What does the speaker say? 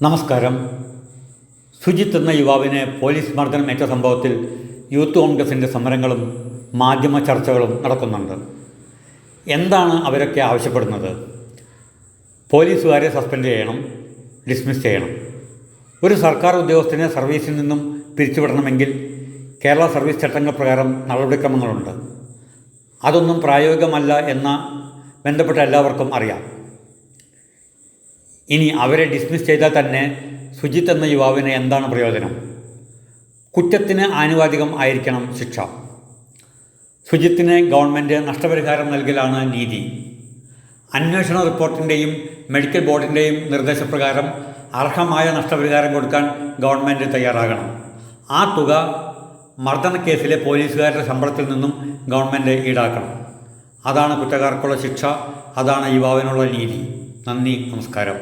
നമസ്കാരം. സുജിത്ത് എന്ന യുവാവിനെ പോലീസ് മർദ്ദനമേറ്റ സംഭവത്തിൽ യൂത്ത് കോൺഗ്രസിൻ്റെ സമരങ്ങളും മാധ്യമ ചർച്ചകളും നടക്കുന്നുണ്ട്. എന്താണ് അവരൊക്കെ ആവശ്യപ്പെടുന്നത്? പോലീസുകാരെ സസ്പെൻഡ് ചെയ്യണം, ഡിസ്മിസ് ചെയ്യണം. ഒരു സർക്കാർ ഉദ്യോഗസ്ഥനെ സർവീസിൽ നിന്നും പിരിച്ചുവിടണമെങ്കിൽ കേരള സർവീസ് ചട്ടങ്ങൾ പ്രകാരം നടപടിക്രമങ്ങളുണ്ട്. അതൊന്നും പ്രായോഗികമല്ല എന്ന് ബന്ധപ്പെട്ട എല്ലാവർക്കും അറിയാം. ഇനി അവരെ ഡിസ്മിസ് ചെയ്താൽ തന്നെ സുജിത്ത് എന്ന യുവാവിന് എന്താണ് പ്രയോജനം? കുറ്റത്തിന് ആനുപാതികം ആയിരിക്കണം ശിക്ഷ. സുജിത്തിന് ഗവൺമെൻറ് നഷ്ടപരിഹാരം നൽകലാണ് നീതി. അന്വേഷണ റിപ്പോർട്ടിൻ്റെയും മെഡിക്കൽ ബോർഡിൻ്റെയും നിർദ്ദേശപ്രകാരം അർഹമായ നഷ്ടപരിഹാരം കൊടുക്കാൻ ഗവൺമെൻറ് തയ്യാറാകണം. ആ തുക മർദ്ദനക്കേസിലെ പോലീസുകാരുടെ ശമ്പളത്തിൽ നിന്നും ഗവൺമെൻറ് ഈടാക്കണം. അതാണ് കുറ്റക്കാർക്കുള്ള ശിക്ഷ, അതാണ് യുവാവിനുള്ള നീതി. നന്ദി, നമസ്കാരം.